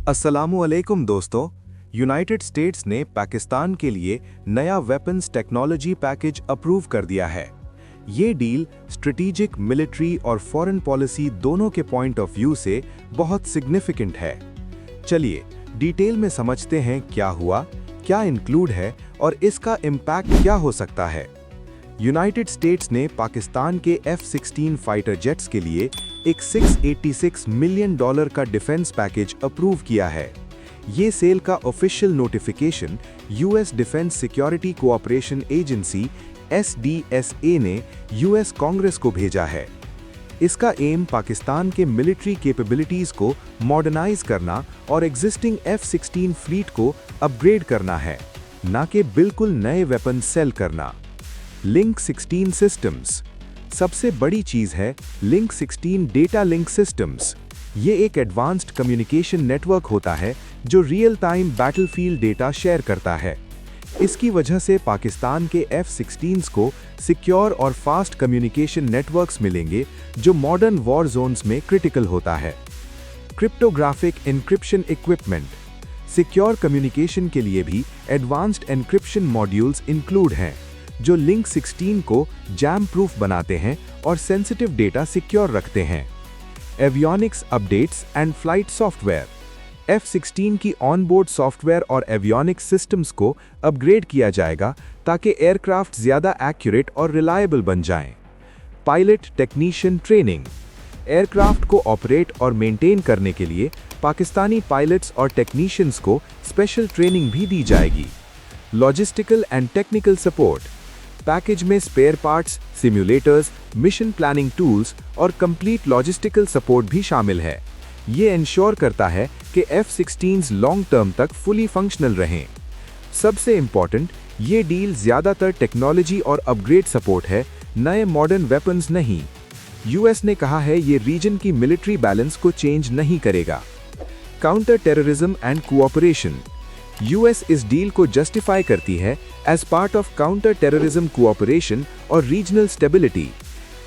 अस्सलामुअलैकुम दोस्तों। United states ने पाकिस्तान के लिए नया वेपन्स टेक्नोलॉजी पैकेज अप्रूव कर दिया है। ये डील स्ट्रेटेजिक, मिलिट्री और फॉरेन पॉलिसी दोनों के पॉइंट ऑफ व्यू से बहुत सिग्निफिकेंट है। चलिए डिटेल में समझते हैं क्या हुआ, क्या इंक्लूड है और इसका इम्पैक्ट क्या हो सकता है। यूनाइटेड स्टेट्स ने पाकिस्तान के F-16 फाइटर जेट्स के लिए एक $686 मिलियन का डिफेंस पैकेज अप्रूव किया है। ये सेल का official notification US defence security cooperation agency SDSA ने यूएस कांग्रेस को भेजा है। इसका एम पाकिस्तान के मिलिट्री कैपेबिलिटीज को मॉडर्नाइज करना और एग्जिस्टिंग F-16 फ्लीट को अपग्रेड करना है, ना कि बिल्कुल नए वेपन सेल करना। लिंक 16 सिस्टम्स सबसे बड़ी चीज है। लिंक 16 डेटा लिंक सिस्टम्स ये एक एडवांस्ड कम्युनिकेशन नेटवर्क होता है जो real time battlefield data share करता है। इसकी वजह से पाकिस्तान के F-16s को सिक्योर और फास्ट कम्युनिकेशन नेटवर्क्स मिलेंगे जो मॉडर्न वॉर जोन्स में क्रिटिकल होता है। Cryptographic encryption equipment secure communication के लिए भी एडवांस्ड एन्क्रिप्शन मॉड्यूल्स इंक्लूड हैं जो लिंक 16 को जैम प्रूफ बनाते हैं और सेंसिटिव डेटा सिक्योर रखते हैं। Avionics updates and flight software F-16 की ऑनबोर्ड सॉफ्टवेयर और एवियोनिक्स सिस्टम्स को अपग्रेड किया जाएगा ताकि एयरक्राफ्ट ज़्यादा एक्यूरेट और रिलायबल बन जाएं। पायलट टेक्नीशियन ट्रेनिंग एयरक्राफ्ट को ऑपरेट और मेंटेन करने के लिए पाकिस्तानी पायलट्स और टेक्नीशियंस को स्पेशल ट्रेनिंग भी दी जाएगी। Logistical and technical support package में spare parts, simulators, mission planning tools और कंप्लीट लॉजिस्टिकल सपोर्ट भी शामिल है। ये इंश्योर करता है कि F-16s लॉन्ग टर्म तक फुली फंक्शनल रहें। सबसे इंपॉर्टेंट, ये डील ज़्यादातर टेक्नोलॉजी और अपग्रेड सपोर्ट है, नए मॉडर्न वेपन्स नहीं। यूएस ने कहा है ये रीजन की मिलिट्री बैलेंस को चेंज नहीं करेगा। Counter terrorism and cooperation US इस डील को जस्टिफाई करती है as part of counter terrorism cooperation और regional stability.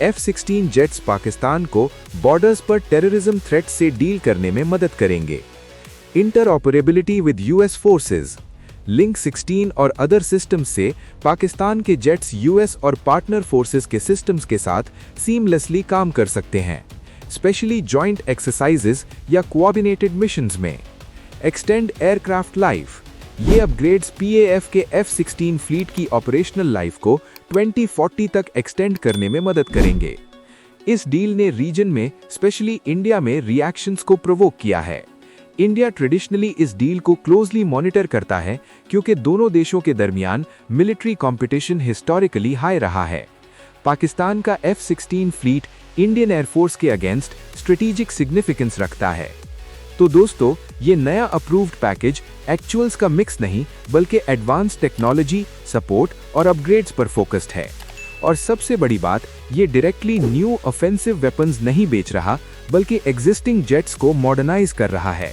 F-16 jets Pakistan को बॉर्डर्स पर टेररिज्म थ्रेट से डील करने में मदद करेंगे। Interoperability with US forces link 16 और अदर सिस्टम्स से पाकिस्तान के जेट्स यूएस और पार्टनर फोर्सेस के सिस्टम्स के साथ सीमलेसली काम कर सकते हैं, स्पेशली जॉइंट एक्सरसाइजेस या कोऑर्डिनेटेड मिशंस में। एक्सटेंड एयरक्राफ्ट लाइफ ये अपग्रेड्स PAF के F-16 फ्लीट की ऑपरेशनल लाइफ को 2040 तक एक्सटेंड करने में मदद करेंगे। इस डील ने रीजन में, स्पेशली इंडिया में रिएक्शंस को प्रोवोक किया है। इंडिया ट्रेडिशनली इस डील को क्लोजली मॉनिटर करता है क्योंकि दोनों देशों के दरमियान मिलिट्री कंपटीशन हिस्टोरिकली हाई रहा है। पाकिस्तान का F-16 फ्लीट इंडियन एयरफोर्स के अगेंस्ट स्ट्रेटेजिक सिग्निफिकेंस रखता है। तो दोस्तों, ये नया अप्रूव्ड पैकेज एक्चुअल्स का मिक्स नहीं बल्कि एडवांस टेक्नोलॉजी, सपोर्ट और अपग्रेड्स पर फोकस्ड है। और सबसे बड़ी बात, ये डायरेक्टली न्यू ऑफेंसिव वेपन्स नहीं बेच रहा बल्कि एग्जिस्टिंग जेट्स को मॉडर्नाइज कर रहा है।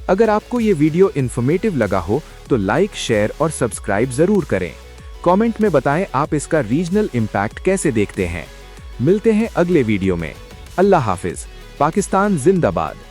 अगर आपको ये वीडियो इन्फॉर्मेटिव लगा हो तो लाइक, शेयर और सब्सक्राइब जरूर करें। कमेंट में बताएं आप इसका रीजनल इम्पैक्ट कैसे देखते हैं। मिलते हैं अगले वीडियो में। अल्लाह हाफिज। पाकिस्तान जिंदाबाद।